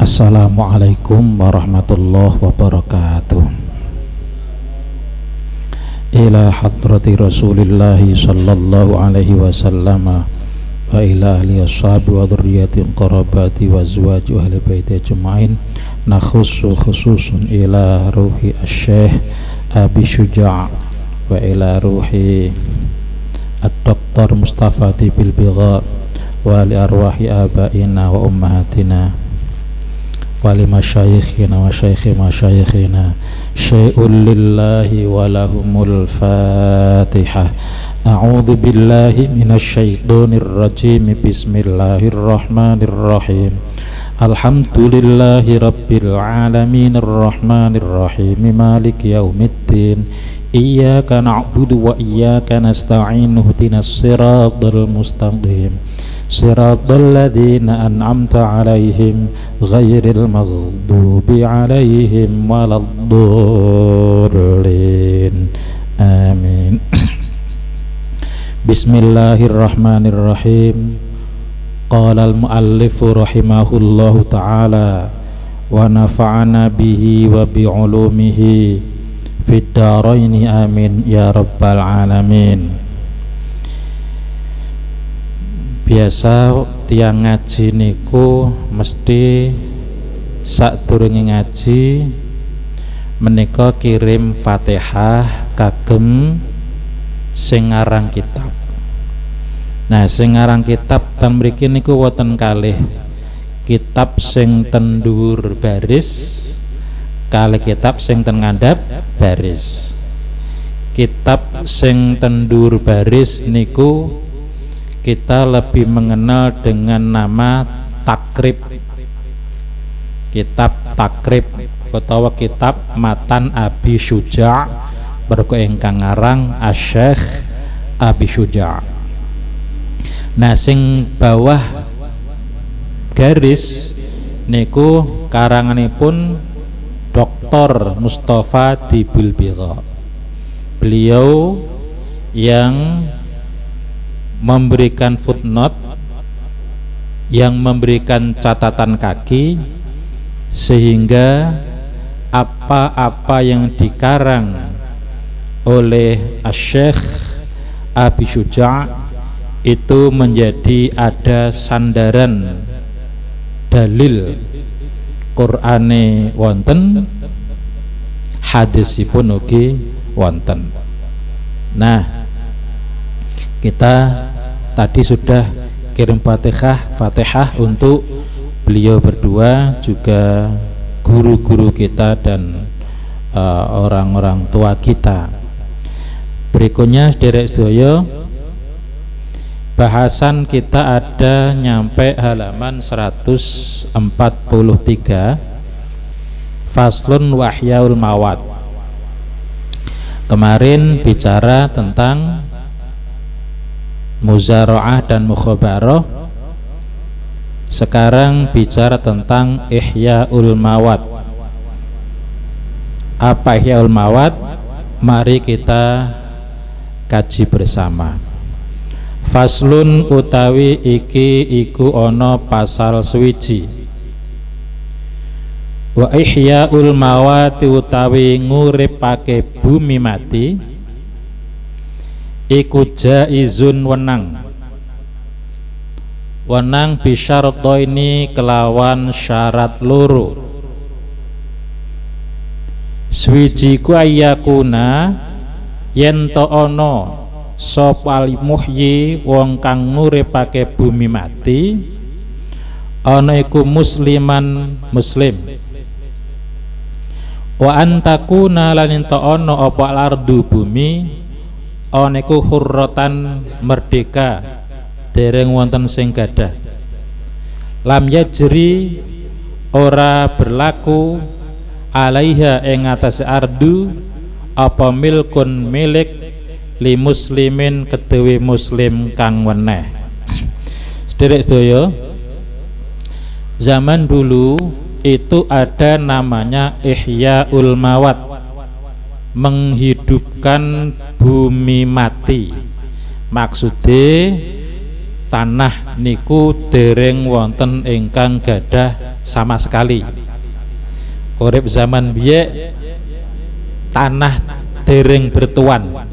Assalamualaikum warahmatullahi wabarakatuh. Ila hadrati Rasulillahi sallallahu alaihi wasallam wa ila ahli ashabi wa dhurriyyati qarabati wa azwaji ahli baiti ajma'in. Nakhussu khususun ila ruhi asy-Syaikh Abi Syuja' wa ila ruhi Ad-Doktor Mustafa Tibil Bigha wa li arwahi abaina wa ummahatina wa li masyayikhina wa syaikhi masyayikhina syai'un lillahi wa lahumul fatihah. A'udzu billahi minasy syaithanir rajim. Bismillahirrahmanirrahim. Alhamdulillahi rabbil alamin arrahmanir rahim maliki yaumiddin. Iyyaka na'budu wa iyyaka nasta'in. Ihdinas siratal mustaqim. Siratal ladzina an'amta 'alaihim ghairil maghdubi 'alaihim waladdallin. Amin. Bismillahirrahmanirrahim. Qala al-muallifu rahimahullahu ta'ala wa nafa'ana bihi wa bi'ulumihi fid dharaini amin ya rabbal alamin. Biasa tiang ngaji niku mesti sadurunge ngaji menika kirim Fatihah kagem sing aran kitab. Nah, sing aran kitab ten mriki niku wonten kalih kitab sing ten dhuwur baris, kalih kitab sing ten ngandhap baris. Kitab sing ten dhuwur baris niku kita lebih mengenal dengan nama takrib, kitab takrib utawa kitab Matan Abi Syuja' mergo ingkang ngarang Asy-Syaikh Abi Syuja'. Nah, sing bawah garis niku karanganipun Dr. Mustafa Tibil Bigha. Beliau yang memberikan footnote, yang memberikan catatan kaki, sehingga apa-apa yang dikarang oleh Asy-Syaikh Abi Syuja' itu menjadi ada sandaran dalil Qur'ane wonten, hadisipun ugi wonten. Nah, kita tadi sudah kirim Fatihah untuk beliau berdua, juga guru-guru kita dan orang-orang tua kita. Berikutnya sederek sedaya, bahasan kita ada nyampe halaman 143, Faslun Wahyaul Mawad. Kemarin bicara tentang muzara'ah dan mukhabarah. Sekarang bicara tentang Ihya'ul Mawad. Apa Ihya'ul Mawad? Mari kita kaji bersama. Faslun utawi iki iku ana pasal swiji. Wa Ihya'ul Mawad utawi nguripake bumi mati iku jaizun wenang bisyarataini kelawan syarat loro. Swiji ku ayakuna yen to ana sapa muhyi wong kang nguripake bumi mati ana iku musliman muslim, wa antakuna lan ento ana apa ardu bumi ana iku hurratan merdeka, dereng wonten sing gadah. Lam yajri ora berlaku alaiha ing atase ardu apa milkun milik li muslimin kedue muslim kang weneh. Sederek sedaya, zaman dulu itu ada namanya Ihya'ul Mawad, menghidupkan bumi mati. Maksudnya tanah niku dereng wonten ingkang gadah sama sekali. Urip zaman biyen tanah dereng bertuan.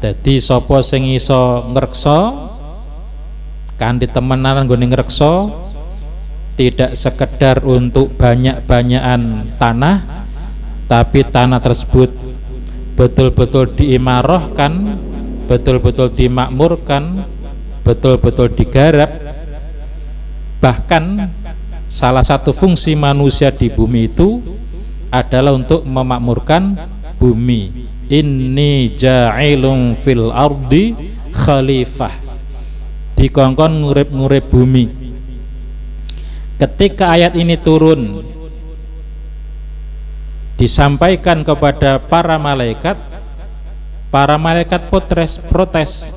Dadi sapa sing iso ngreksa kanthi temenan nggone ngreksa, tidak sekedar untuk banyak-banyakan tanah, tapi tanah tersebut betul-betul diimarahkan, betul-betul dimakmurkan, betul-betul digarap. Bahkan salah satu fungsi manusia di bumi itu adalah untuk memakmurkan bumi. Inni ja'ilun fil ardi khalifah, dikongkon ngurip-ngurip bumi. Ketika ayat ini turun disampaikan kepada para malaikat protes.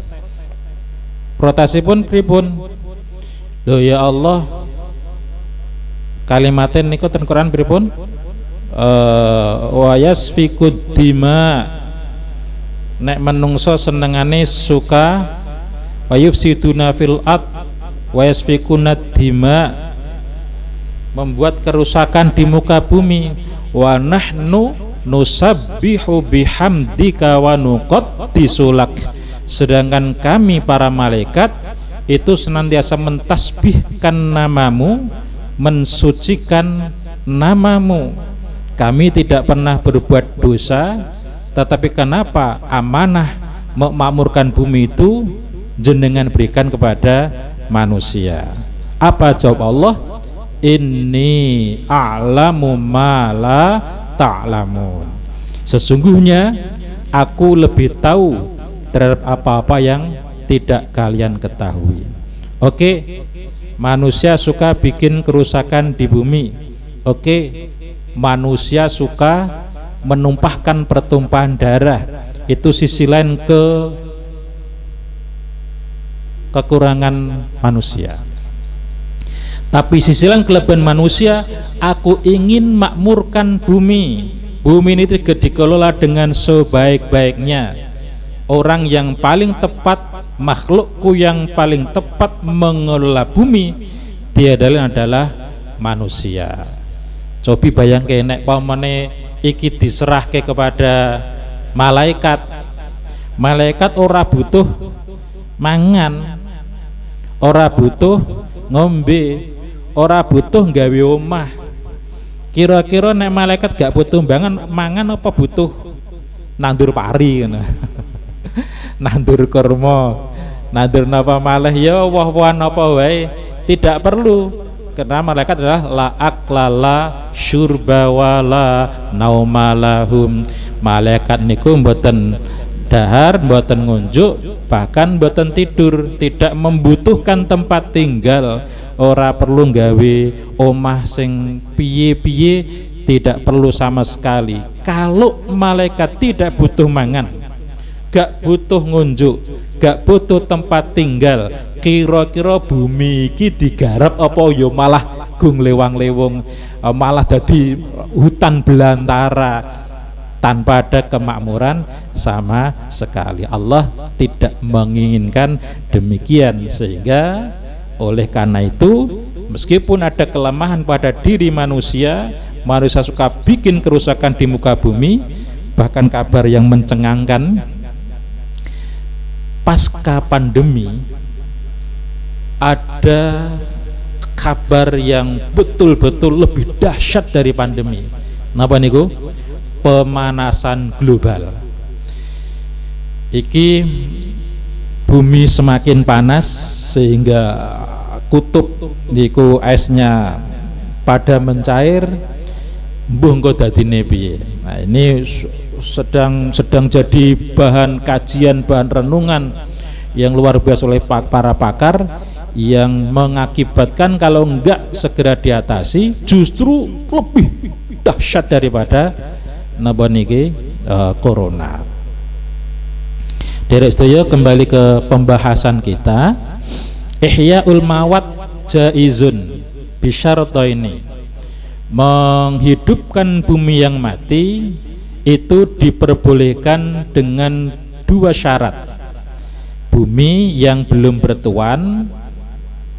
Protesipun pripun? Loh ya Allah, kalimatin niku ten Quran pripun? Wa yasfikud dima, nek menungso senengane suka wa yufsiduna fil ard wa yasfikuna dima, membuat kerusakan di muka bumi. Wa nahnu nusabbihu bihamdika wa nuqaddisu lak, sedangkan kami para malaikat itu senantiasa mentasbihkan namamu, mensucikan namamu. Kami tidak pernah berbuat dosa, tetapi kenapa amanah memakmurkan bumi itu jenengan berikan kepada manusia? Apa jawab Allah? Inni a'lamu ma la ta'lamun. Sesungguhnya aku lebih tahu terhadap apa-apa yang tidak kalian ketahui. Oke, manusia suka bikin kerusakan di bumi. Oke, manusia suka menumpahkan pertumpahan darah. Itu sisi lain kekurangan manusia. Tapi sisi lain kelebihan manusia, aku ingin makmurkan bumi. Bumi ini dikelola dengan sebaik-baiknya. Orang yang paling tepat, makhlukku yang paling tepat mengelola bumi, dia adalah manusia. Cobi bayangke nek pamane iki diserahke kepada malaikat. Malaikat ora butuh mangan, ora butuh ngombe, ora butuh nggawe omah. Kira-kira nek malaikat gak butuh mangan apa butuh nandur pari ngono. Nandur kurma, nandur napa malih ya woh-wohan apa wae, tidak perlu, karena malaikat adalah la aklala syurba wala naumalahum. Malaikat niku mboten dahar, mboten ngunjuk, bahkan mboten tidur, tidak membutuhkan tempat tinggal, ora perlu gawe omah sing piye-piye, tidak perlu sama sekali. Kalau malaikat tidak butuh mangan, gak butuh ngunjuk, gak butuh tempat tinggal, kira-kira bumi iki digarap apa ya malah gung lewang-lewung, malah jadi hutan belantara tanpa ada kemakmuran sama sekali. Allah tidak menginginkan demikian, sehingga oleh karena itu meskipun ada kelemahan pada diri manusia, manusia suka bikin kerusakan di muka bumi. Bahkan kabar yang mencengangkan, pasca pandemi ada kabar yang betul-betul lebih dahsyat dari pandemi. Napa niku? Pemanasan global. Iki bumi semakin panas sehingga kutub niku esnya pada mencair, mbuh engko dadine piye. Nah, ini sedang jadi bahan kajian, bahan renungan yang luar biasa oleh para pakar, yang mengakibatkan kalau enggak segera diatasi justru lebih dahsyat daripada napa niki corona. Derek sedaya, kembali ke pembahasan kita. Ihyaul mawat jaizun bisyarataini, menghidupkan bumi yang mati itu diperbolehkan dengan dua syarat. Bumi yang belum bertuan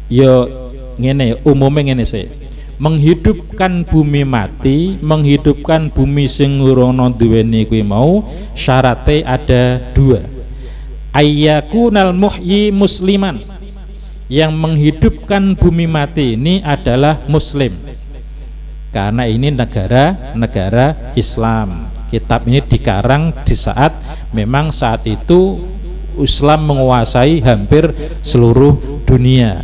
Yo ngene umumnya ngene sih. Menghidupkan bumi mati, menghidupkan bumi sing ora duweni kuwi mau syaratnya ada dua. Ayyakunal muhyi musliman, yang menghidupkan bumi mati ini adalah muslim, karena ini negara Islam. Kitab ini dikarang di saat memang saat itu Islam menguasai hampir seluruh dunia,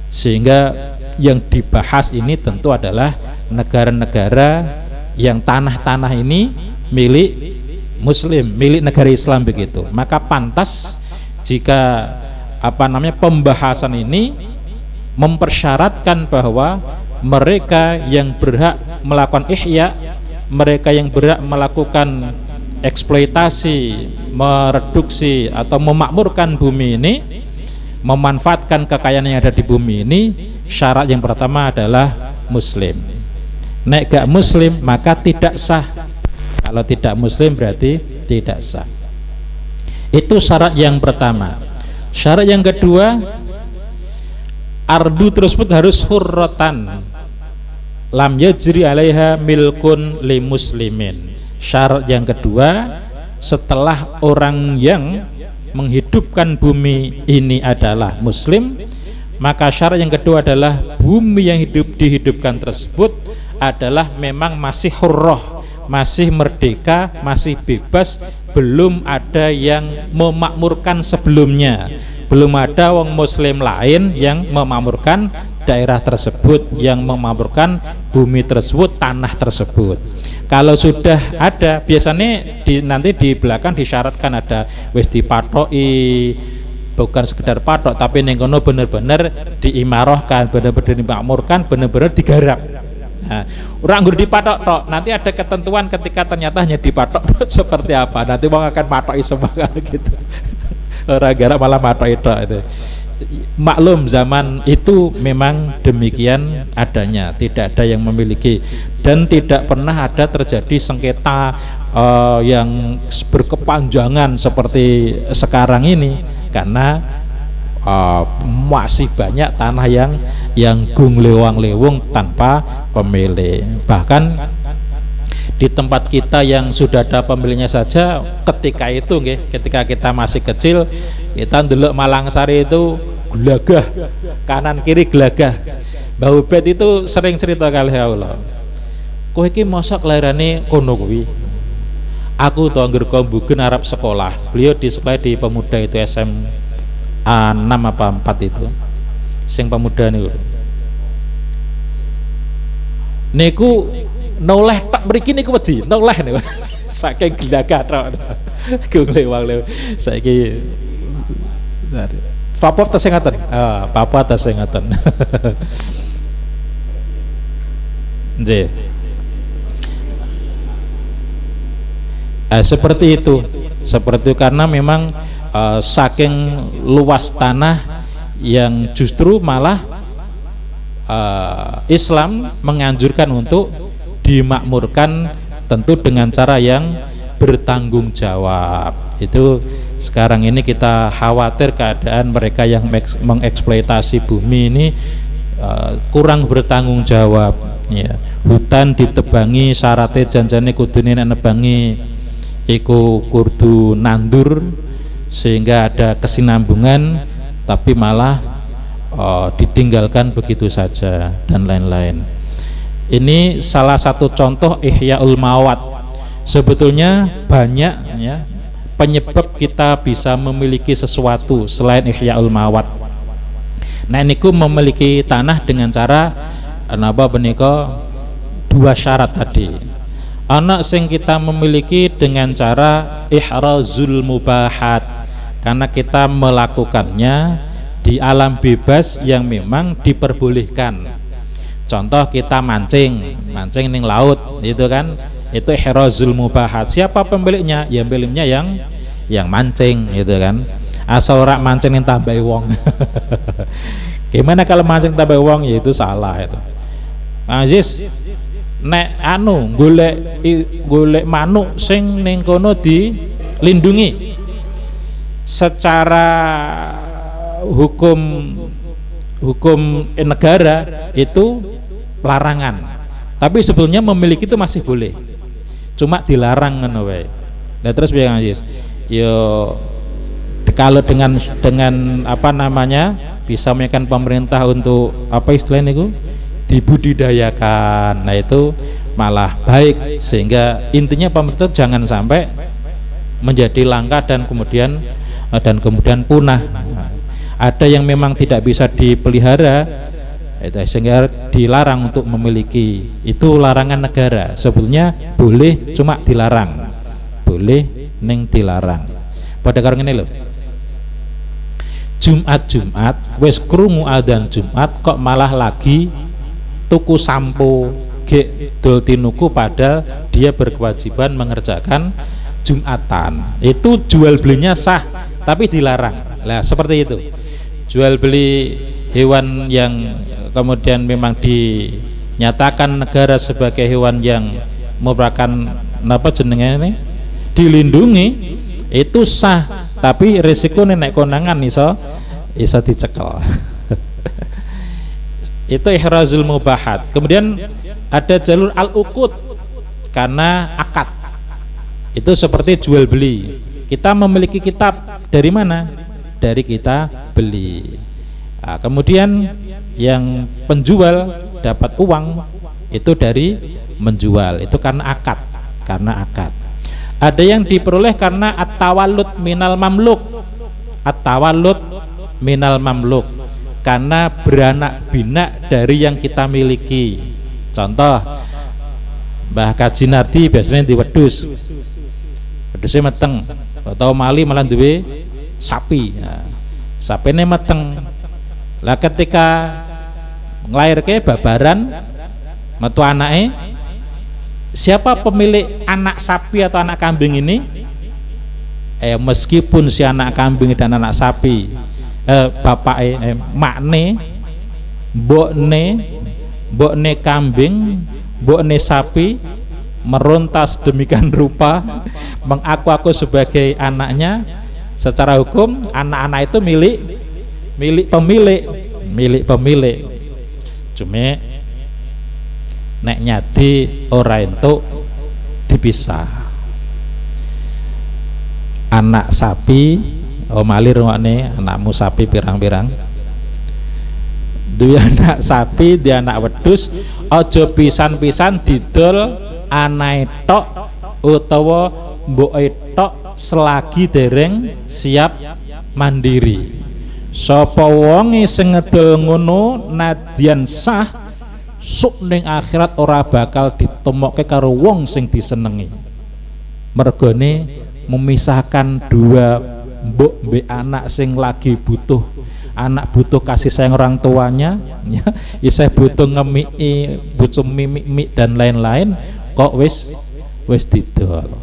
sehingga yang dibahas ini tentu adalah negara-negara yang tanah-tanah ini milik muslim, milik negara Islam begitu. Maka pantas jika pembahasan ini mempersyaratkan bahwa mereka yang berhak melakukan ihya, mereka yang berhak melakukan eksploitasi, mereduksi atau memakmurkan bumi ini, memanfaatkan kekayaan yang ada di bumi ini, syarat yang pertama adalah muslim. Nek gak muslim maka tidak sah. Kalau tidak muslim berarti tidak sah. Itu syarat yang pertama. Syarat yang kedua, ardu tersebut harus hurratan, lam yajri alaiha milkun li muslimin. Syarat yang kedua, setelah orang yang menghidupkan bumi ini adalah muslim, maka syarat yang kedua adalah bumi yang dihidupkan tersebut adalah memang masih hurrah, masih merdeka, masih bebas, belum ada yang memakmurkan sebelumnya, belum ada wong muslim lain yang memakmurkan daerah tersebut, yang memakmurkan bumi tersebut, tanah tersebut. Kalau sudah ada, biasanya nanti di belakang disyaratkan ada wis dipatoki, bukan sekedar patok tapi ning kono bener-bener diimarahkan, bener-bener dimakmurkan, bener-bener digarap. Nah, orang guru dipatok tok, nanti ada ketentuan ketika ternyata hanya dipatok seperti apa, nanti wong akan patoki semua gitu. Orang garap malah patoki tok itu. Maklum zaman itu memang demikian adanya, tidak ada yang memiliki dan tidak pernah ada terjadi sengketa yang berkepanjangan seperti sekarang ini, karena masih banyak tanah yang gung lewang-lewung tanpa pemilik. Bahkan di tempat kita yang sudah ada pemiliknya saja, ketika itu ketika kita masih kecil, kita ndelok Malangsari itu gelagah, kanan kiri gelagah. Mbah Ubed itu sering cerita kali Allah, kowe iki mosok lairane kono kuwi. Aku to angger kombugen arep sekolah. Beliau di sekolah di Pemuda itu SMA 6 apa 4 itu, sing pemuda niku noleh tak mriki niku wedi noleh niku saking gelagah tok gung lewang-lewang saiki Papua tas ngaten, Papua tas ngaten. Nggih. Seperti itu karena memang saking luas tanah yang justru malah Islam menganjurkan untuk dimakmurkan, tentu dengan cara yang bertanggung jawab. Itu sekarang ini kita khawatir keadaan mereka yang mengeksploitasi bumi ini kurang bertanggung jawab ya. Hutan ditebangi syaratnya janjane kudune nebangi iku kudu nandur, sehingga ada kesinambungan, tapi malah ditinggalkan begitu saja dan lain-lain. Ini salah satu contoh Ihyaul Mawat. Sebetulnya banyak ya penyebab kita bisa memiliki sesuatu selain Ihyaul Mawat. Nah niku memiliki tanah dengan cara napa menika dua syarat tadi. Ana sing kita memiliki dengan cara ihrazul mubahat, karena kita melakukannya di alam bebas yang memang diperbolehkan. Contoh kita mancing ning laut itu kan, itu ihrazul mubahat. Siapa pemiliknya? Ya pemiliknya yang mancing gitu kan. Asal ora mancing ning tambahi wong. Gimana kalau mancing tambahi wong? Ya itu salah itu. Aziz nek golek manuk sing ning kono dilindungi secara hukum hukum negara itu larangan, tapi sebetulnya memiliki itu masih boleh, cuma dilarang ngono wae. Nah terus piye Kang Yus? Yo kalau dengan apa namanya bisa menyampaikan pemerintah untuk apa istilahnya itu dibudidayakan, nah itu malah baik, sehingga intinya pemerintah jangan sampai menjadi langka dan kemudian punah. Ada yang memang tidak bisa dipelihara itu sehingga dilarang untuk memiliki, itu larangan negara. Sebetulnya boleh cuma dilarang, boleh ning dilarang. Pada karo ngene lho, Jumat wis krungu adzan Jumat kok malah lagi tuku sampo gek dol tinuku, padahal dia berkewajiban mengerjakan Jumatan. Itu jual belinya sah tapi dilarang. Lah seperti itu, jual beli hewan yang kemudian memang dinyatakan negara sebagai hewan yang merupakan apa jenenge ini dilindungi, itu sah, tapi risiko nek konangan iso dicekel. Itu ihrazul mubahat. Kemudian ada jalur al-uqud karena akad. Itu seperti jual beli. Kita memiliki kitab dari mana? Dari kita beli. Nah, kemudian yang penjual dapat uang itu dari menjual. Itu karena akad. Ada yang diperoleh karena at-tawallud minal mamluk. At-tawallud minal mamluk, karena beranak pinak dari yang kita miliki. Contoh, Mbah Kaji Nardi biasanya di wedhus. Wedhusnya meteng, atau mali malah duwe sapi. Nah, sapine meteng. Lah ketika nglairke babaran metu anake, siapa pemilik anak sapi atau anak kambing ini? Meskipun si anak kambing dan anak sapi makne mbokne kambing, mbokne sapi merontas demikian rupa mengaku sebagai anaknya, secara hukum anak-anak itu milik pemilik. Cuma nek nyati ora entuk dipisah. Anak sapi mali rungokne, anakmu sapi pirang-pirang duwe anak sapi, dia anak wedhus, aja pisan-pisan didol anae tok utawa mboke tok selagi dereng siap mandiri. Sapa wonge sing ngedol ngono nadyan sah, sok ning akhirat ora bakal ditemokke karo wong sing disenengi. Mergone memisahkan dua mbok mbek anak sing lagi butuh, anak butuh kasih sayang orang tuanya, ya, isih butuh ngemiki, butuh mimik dan lain-lain, kok wis didol.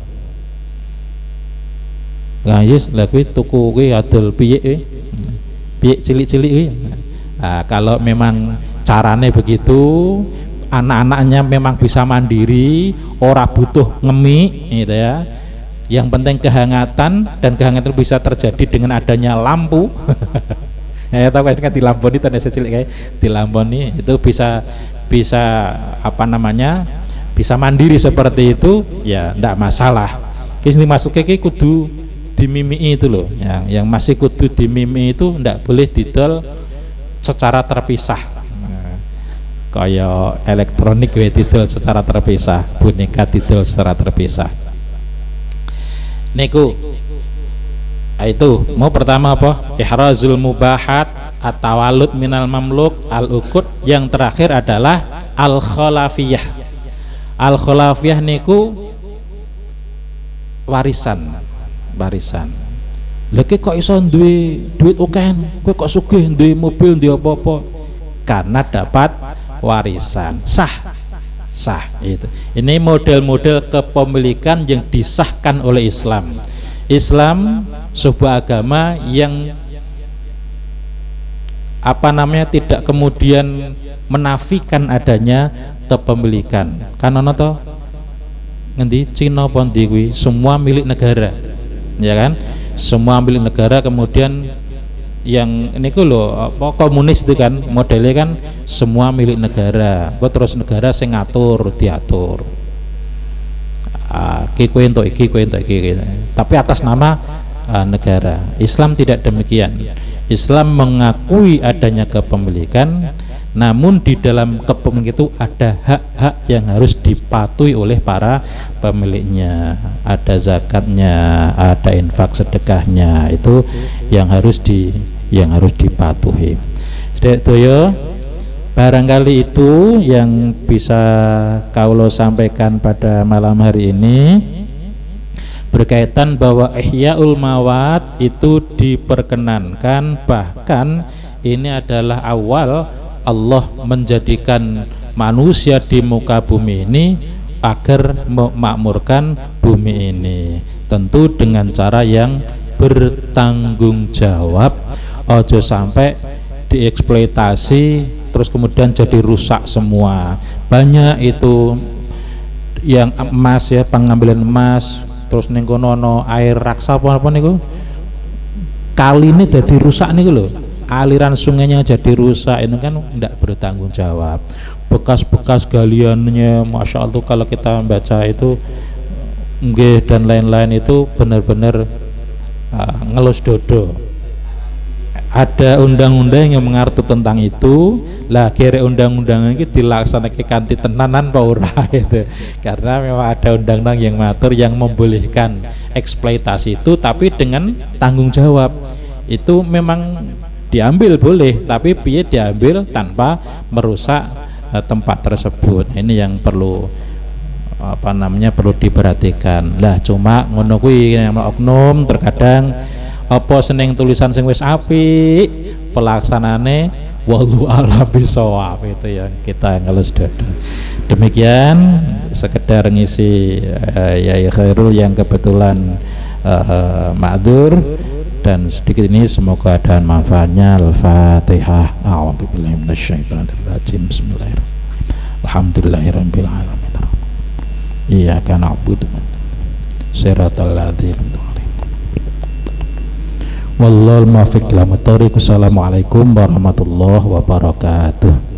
Lah yes, lha kuwi tuku kuwi adol piye cilik-cilik kuwi. Nah, kalau memang carane begitu, anak-anaknya memang bisa mandiri, ora butuh ngemik gitu ya. Yang penting kehangatan, dan kehangatan bisa terjadi dengan adanya lampu. Ya tahu kan dilamponi tanda cilik kayak dilamponi itu bisa apa namanya? Bisa mandiri seperti itu, ya ndak masalah. Kis dimasuke ki kudu dimimii itu loh. Yang masih kudu dimimii itu ndak boleh didol secara terpisah. Kayak elektronik we didol secara terpisah, boneka didol secara terpisah. Niku itu mau pertama apa? Ihrazul mubahat, at-tawallud minal mamluk, al-uqud. Yang terakhir adalah al-khalafiyah. Al-khalafiyah niku warisan. Lha kok iso duwe duit okehan, kowe kok sugih duwe mobil, duwe apa-apa? Karena dapat warisan. Sah itu. Ini model-model kepemilikan yang disahkan oleh Islam. Islam sebuah agama yang apa namanya tidak kemudian menafikan adanya kepemilikan. Kan ono to ngendi Cina apa ndi kuwi semua milik negara. Ya kan? Semua milik negara, kemudian yang ini loh apa komunis itu kan modelnya kan semua milik negara, kok terus negara sing ngatur diatur. Kowe entuk iki, kowe entuk iki. Tapi atas nama negara. Islam tidak demikian. Islam mengakui adanya kepemilikan, namun di dalam kepemilikan itu ada hak-hak yang harus dipatuhi oleh para pemiliknya. Ada zakatnya, ada infak sedekahnya, itu yang harus dipatuhi. Sedaya barangkali itu yang bisa kaulo sampaikan pada malam hari ini berkaitan bahwa Ihyaul Mawat itu diperkenankan, bahkan ini adalah awal Allah menjadikan manusia di muka bumi ini agar memakmurkan bumi ini, tentu dengan cara yang bertanggung jawab. Ojo sampai dieksploitasi terus kemudian jadi rusak semua. Banyak itu yang emas ya, pengambilan emas, terus ning kono air raksa apa niku kali ini jadi rusak niku lho, aliran sungainya jadi rusak, ini kan tidak bertanggung jawab. Bekas-bekas galiannya Masya Allah kalau kita membaca itu nggih dan lain-lain itu benar-benar ngelus dodo. Ada undang-undang yang mengatur tentang itu lah, kira undang-undang ini dilaksanakan kanthi tenanan apa ora itu, karena memang ada undang-undang yang mengatur yang membolehkan eksploitasi itu tapi dengan tanggung jawab. Itu memang diambil boleh, tapi piye diambil tanpa merusak tempat tersebut. Ini yang perlu perlu diperhatikan. Lah cuma ngono kuwi oknum terkadang apa seneng tulisan sing wis apik pelaksanane wallahu a'lam bishawab, itu yang kita ngelus dada. Demikian sekedar ngisi Yai Khairul yang kebetulan ma'dzur, dan sedikit ini semoga ada manfaatnya. Al-Fatihah. A'udzubillahi minasyaitonir rajim. Bismillahirrahmanirrahim. Alhamdulillahirabbil alamin. Iyyaka na'budu wa siratal ladzina wallahul muwaffiq ila thoriq. Assalamualaikum warahmatullahi wabarakatuh.